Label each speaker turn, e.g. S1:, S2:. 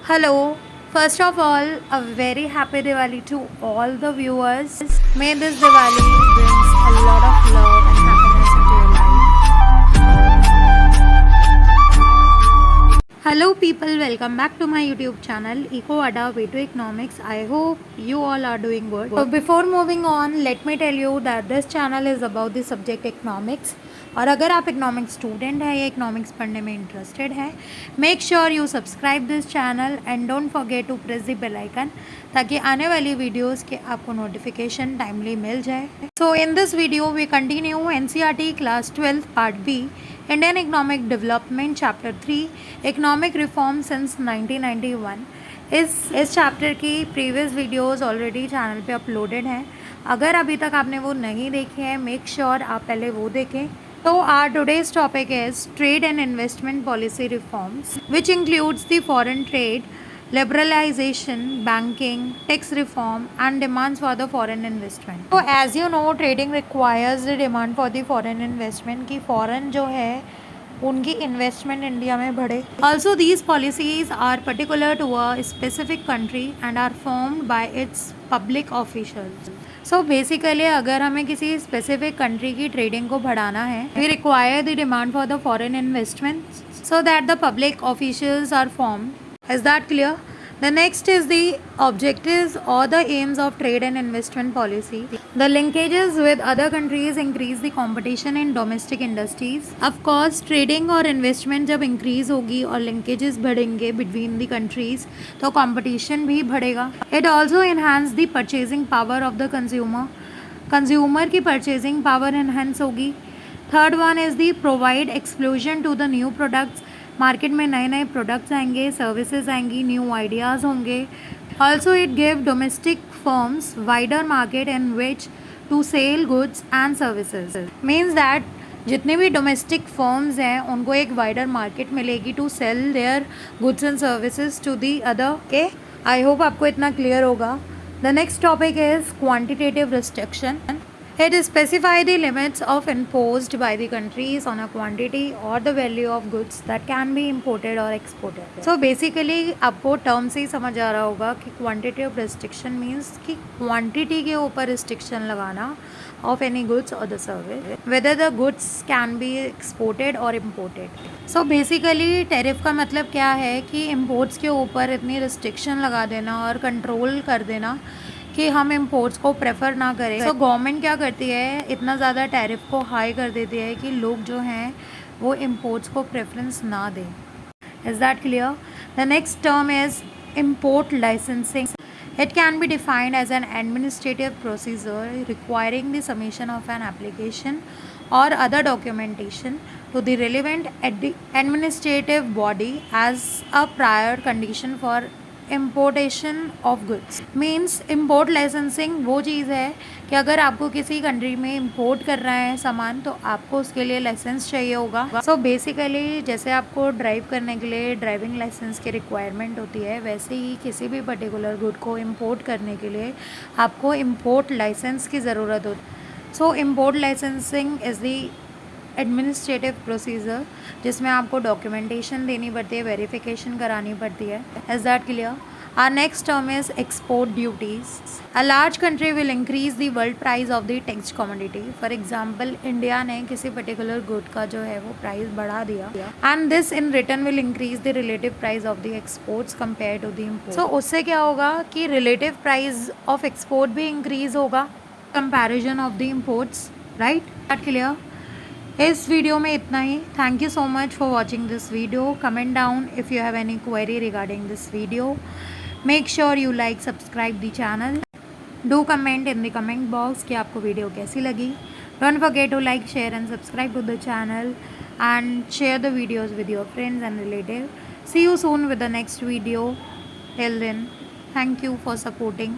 S1: Hello, first of all, a very happy Diwali to all the viewers. May this Diwali brings a lot of love and happiness into your life. Hello people, welcome back to my YouTube channel Eco Ada Way to Economics. I hope you all are doing good. So before moving on, let me tell you that this channel is about the subject economics. और अगर आप economics student है या economics पढ़ने में interested है, make sure you subscribe this channel and don't forget to press the bell icon ताकि आने वाली वीडियोस के आपको नोटिफिकेशन टाइमली मिल जाए. So in this video we continue NCERT class 12 part B Indian economic development chapter 3 economic reform since 1991. इस chapter की previous videos already channel पे अपलोडेड हैं. अगर अभी तक आपने वो नहीं देखे हैं, मेक श्योर आप पहले वो देखें. So our today's topic is trade and investment policy reforms, which includes the foreign trade, liberalization, banking, tax reform and demands for the foreign investment. So as you know, trading requires the demand for the foreign investment कि foreign जो है उनकी investment India में बढ़े. Also these policies are particular to a specific country and are formed by its public officials. So basically अगर हमें किसी specific country की ट्रेडिंग को बढ़ाना है, we require the demand for the foreign investment so that the public officials are formed. Is that clear? The next is the objectives or the aims of trade and investment policy. The linkages with other countries increase the competition in domestic industries. Of course, trading और investment जब increase होगी और linkages बढ़ेंगे between the countries, तो competition भी बढ़ेगा. It also enhance the purchasing power of the consumer. Consumer की purchasing power enhance होगी. Third one is the provide explosion to the new products. Market में नए नए प्रोडक्ट्स आएंगे, सर्विसेज आएंगी, न्यू आइडियाज़ होंगे. Also it give domestic firms wider market in which to sell goods and services. Means that जितने भी domestic firms हैं उनको एक वाइडर मार्केट मिलेगी to sell their goods and services to the other. के I hope आपको इतना clear होगा. The next topic is quantitative restriction. It specifies the limits of imposed by the countries on a quantity or the value of goods that can be imported or exported. So basically आपको term से ही समझ आ रहा होगा कि quantitative restriction means कि quantity के ऊपर restriction लगाना of any goods or the service, whether the goods can be exported or imported. So basically tariff का मतलब क्या है कि imports के ऊपर इतनी restriction लगा देना और control कर देना कि हम इम्पोर्ट्स को प्रेफर ना करें. तो गवर्नमेंट क्या करती है, इतना ज़्यादा टैरिफ को हाई कर देती है कि लोग जो हैं वो इम्पोर्ट्स को प्रेफरेंस ना दें. Is that clear? The next term is import licensing. It can be defined as an administrative procedure requiring the submission of an application or other documentation to the relevant administrative body as a prior condition for importation of goods. Means import licensing वो चीज़ है कि अगर आपको किसी country में import कर रहा है सामान तो आपको उसके लिए लाइसेंस चाहिए होगा. सो बेसिकली जैसे आपको ड्राइव करने के लिए ड्राइविंग लाइसेंस की रिक्वायरमेंट होती है, वैसे ही किसी भी पर्टिकुलर गुड को इम्पोर्ट करने के लिए आपको इम्पोर्ट लाइसेंस की ज़रूरत होती है. सो import licensing is the administrative procedure जिसमें आपको डॉक्यूमेंटेशन देनी पड़ती है, वेरिफिकेशन करानी पड़ती है. Is that clear? Our next term is export duties. A large country will increase the world price of the taxed commodity. For example India ने किसी पर्टिकुलर गुड का जो है वो प्राइस बढ़ा दिया and this in return will increase the relative price of the exports compare to the import. So उससे क्या होगा कि रिलेटिव प्राइस ऑफ एक्सपोर्ट भी इंक्रीज होगा comparison of the imports. Right? That clear? इस वीडियो में इतना ही. Thank you so much for watching this video. Comment down if you have any query regarding this video. Make sure you like subscribe the channel. Do comment in the comment box कि आपको video कैसी लगी. Don't forget to like, share and subscribe to the channel and share the videos with your friends and relative. See you soon with the next video. Till then, thank you for supporting.